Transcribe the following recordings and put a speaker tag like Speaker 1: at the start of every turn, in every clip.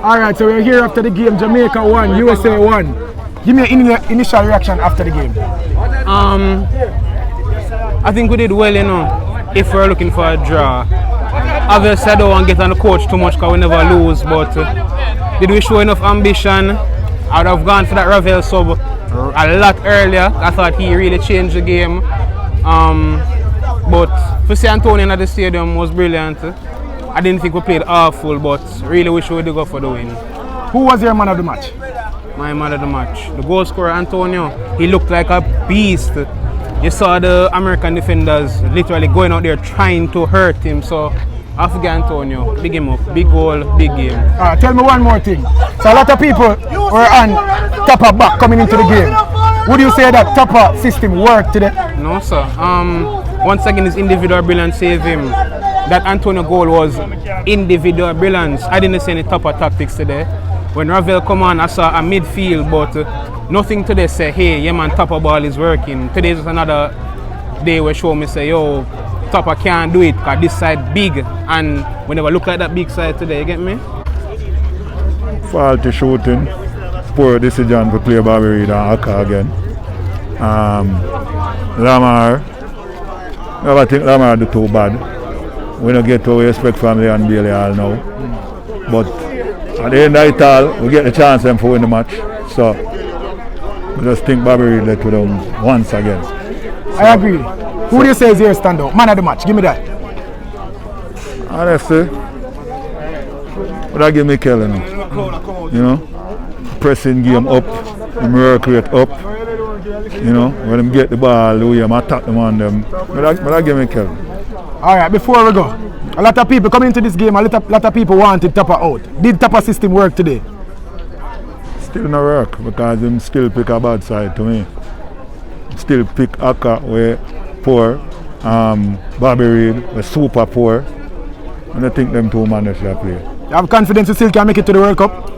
Speaker 1: Alright, so we're here after the game. Jamaica won, USA won. Give me an initial reaction after the game.
Speaker 2: I think we did well, you know, if we're looking for a draw. Obviously, I don't want to get on the coach too much because we never lose, but did we show enough ambition? I would have gone for that Ravel sub a lot earlier. I thought he really changed the game. But for San Antonio at the stadium was brilliant. I didn't think we played awful, but really wish we would go for the win.
Speaker 1: Who was your man of the match?
Speaker 2: My man of the match. The goal scorer, Antonio. He looked like a beast. You saw the American defenders literally going out there trying to hurt him. So, I forget Antonio. Big him up. Big goal, big game.
Speaker 1: Tell me one more thing. So, a lot of people were on Tapa back coming into the game. Would you say that Tapa system worked today?
Speaker 2: No, sir. Once again, his individual brilliance saved him. That Antonio goal was individual brilliance. I didn't see any Tapa tactics today. When Ravel come on, I saw a midfield, but nothing today say, hey, yeah man, Tapa ball is working. Today is another day where show me say, yo, Tapa can't do it because this side big, and we never look like that big side today, you get me?
Speaker 3: Faulty shooting, poor decision to play Bobby Reid and Aka again. Lamar, I think Lamar do too bad. We don't get to respect from Leon Bailey all now. But at the end of it all, we get the chance to win the match. So I just think Bobby Reid let down once again. So,
Speaker 1: I agree. Who do you say is your standout? Man of the match, give me that.
Speaker 3: Honestly, would I give me Kelly now? You know? Pressing game up, the work rate up. You know, when them get the ball, we attack them on them. But I give me Kelly.
Speaker 1: Alright, before we go, a lot of people coming into this game, a lot of people wanted Tapa out. Did Tapa system work today?
Speaker 3: Still not work because them still pick a bad side to me. Still pick Aka way poor, Bobby Reid was super poor, and I think them two managed that play.
Speaker 1: You have confidence you still can make it to the World Cup?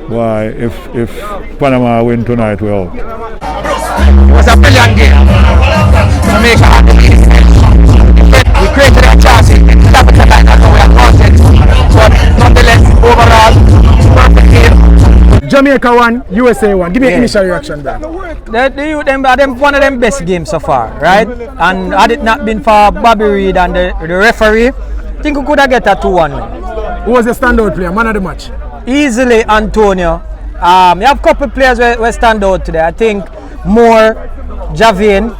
Speaker 3: Why, if Panama win tonight, we're out.
Speaker 4: It was a brilliant game. Jamaica had the lead. We created a chance in capitalizing on our content, but nonetheless, overall, perfect game.
Speaker 1: Jamaica won, USA won. Give me an initial reaction, Dan.
Speaker 5: Them one of them best games so far, right? And had it not been for Bobby Reid and the referee, I think we could have get a 2-1.
Speaker 1: Who was the standout player, man of the match?
Speaker 5: Easily Antonio. You have a couple players who stand out today. I think more Javin,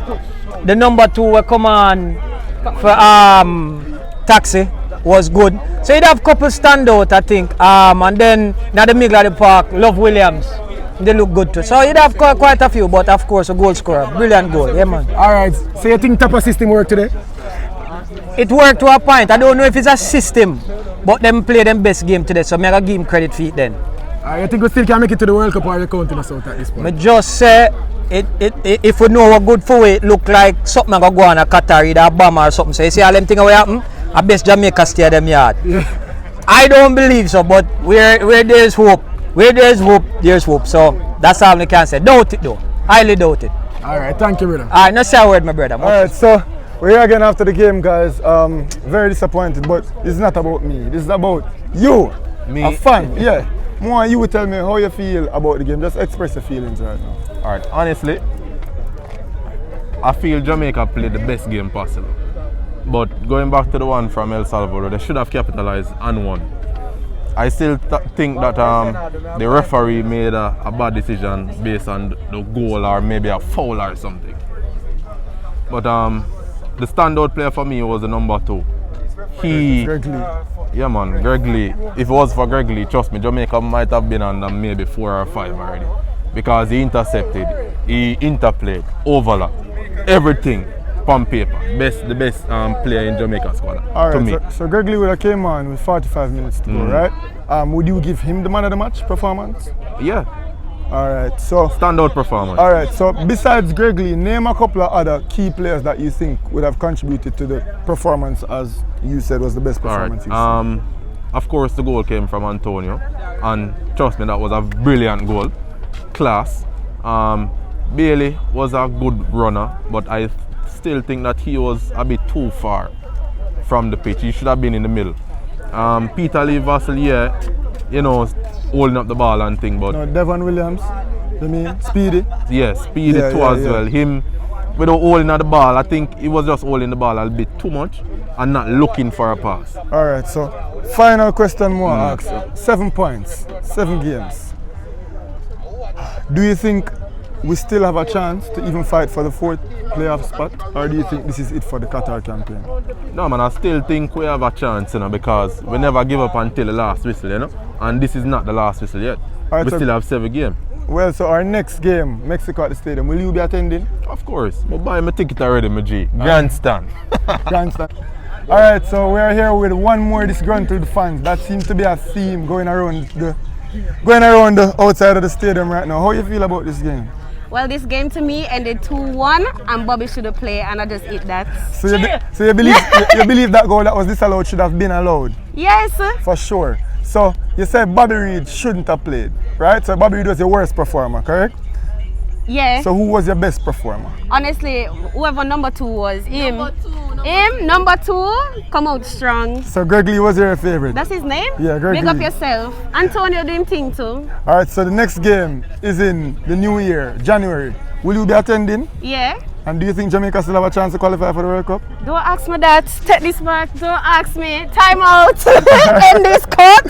Speaker 5: the number 2 will come on for Taxi was good. So you'd have a couple stand out, I think. And then now the middle of the park, Love Williams. They look good too. So you'd have quite a few, but of course a goal scorer. Brilliant goal, yeah man.
Speaker 1: Alright, so you think Tapa system worked today?
Speaker 5: It worked to a point. I don't know if it's a system, but them play them best game today, so I'm going to give him credit for it then.
Speaker 1: You think we still can make it to the World Cup, or are you counting us out at this point?
Speaker 5: I just say, if we know what good for it, look like something going to go on a Qatar, either a bomb or something. So you see all them things will happen, I best Jamaica stay them yard. Yeah. I don't believe so, but where there's hope, there's hope. So that's all I can say. Doubt it though. Highly doubt it.
Speaker 1: Alright, thank you, brother.
Speaker 5: Alright, no say a word, my brother.
Speaker 6: Alright, so we're here again after the game, guys. Very disappointed, but it's not about me. This is about you, a fan. Yeah. More you will tell me how you feel about the game. Just express your feelings right now.
Speaker 7: Alright, honestly, I feel Jamaica played the best game possible. But going back to the one from El Salvador, they should have capitalized and won. I still think that the referee made a bad decision based on the goal or maybe a foul or something. But the standout player for me was the number 2.
Speaker 6: Greg Lee.
Speaker 7: Yeah man, Greg Lee. If it was for Greg Lee, trust me, Jamaica might have been under maybe 4 or 5 already. Because he intercepted, he interplayed, overlapped, everything on paper. The best player in Jamaica squad.
Speaker 6: All right,
Speaker 7: to me.
Speaker 6: So Greg Lee would have came on with 45 minutes to go, right? Would you give him the man of the match performance?
Speaker 7: Yeah.
Speaker 6: All right, so
Speaker 7: standout performance.
Speaker 6: All right, so besides Greg Lee, name a couple of other key players that you think would have contributed to the performance, as you said was the best performance.
Speaker 7: All right. Of course, the goal came from Antonio, and trust me, that was a brilliant goal, class. Bailey was a good runner, but I still think that he was a bit too far from the pitch. He should have been in the middle. Peter Lee Vassell, yeah, you know, holding up the ball and thing. But
Speaker 6: No, Devon Williams, you mean Speedy?
Speaker 7: yes, Speedy
Speaker 6: Yeah,
Speaker 7: too
Speaker 6: yeah,
Speaker 7: as
Speaker 6: yeah.
Speaker 7: well. Him without holding at the ball, I think he was just holding the ball a bit too much and not looking for a pass.
Speaker 6: All right, so final question more ask you. 7 points, 7 games. Do you think we still have a chance to even fight for the 4th playoff spot, or do you think this is it for the Qatar campaign?
Speaker 7: No man, I still think we have a chance, you know, because we never give up until the last whistle, you know. And this is not the last whistle yet.
Speaker 6: Alright,
Speaker 7: We
Speaker 6: so-
Speaker 7: still have 7 games.
Speaker 6: Well, so our next game, Mexico at the stadium, will you be attending?
Speaker 7: Of course. I buy my ticket already, my G. Grandstand.
Speaker 6: Grandstand. All right, so we are here with one more disgruntled fans. That seems to be a theme going around the outside of the stadium right now. How you feel about this game?
Speaker 8: Well, this game to me ended 2-1 and Bobby should have played and I just hit that.
Speaker 6: So you believe you believe that goal that was disallowed should have been allowed?
Speaker 8: Yes.
Speaker 6: For sure. So you said Bobby Reed shouldn't have played, right? So Bobby Reed was your worst performer, correct?
Speaker 8: Yeah.
Speaker 6: So who was your best performer?
Speaker 8: Honestly, whoever number 2 was, him. Number 2, come out strong.
Speaker 6: So Greg Lee was your favorite?
Speaker 8: That's his name?
Speaker 6: Yeah, Greg
Speaker 8: Big up
Speaker 6: Lee.
Speaker 8: yourself. Antonio do him thing too.
Speaker 6: All right, so the next game is in the new year, January. Will you be attending?
Speaker 8: Yeah.
Speaker 6: And do you think Jamaica still have a chance to qualify for the World Cup?
Speaker 8: Don't ask me that. Take this back. Don't ask me. Time out. End this cut.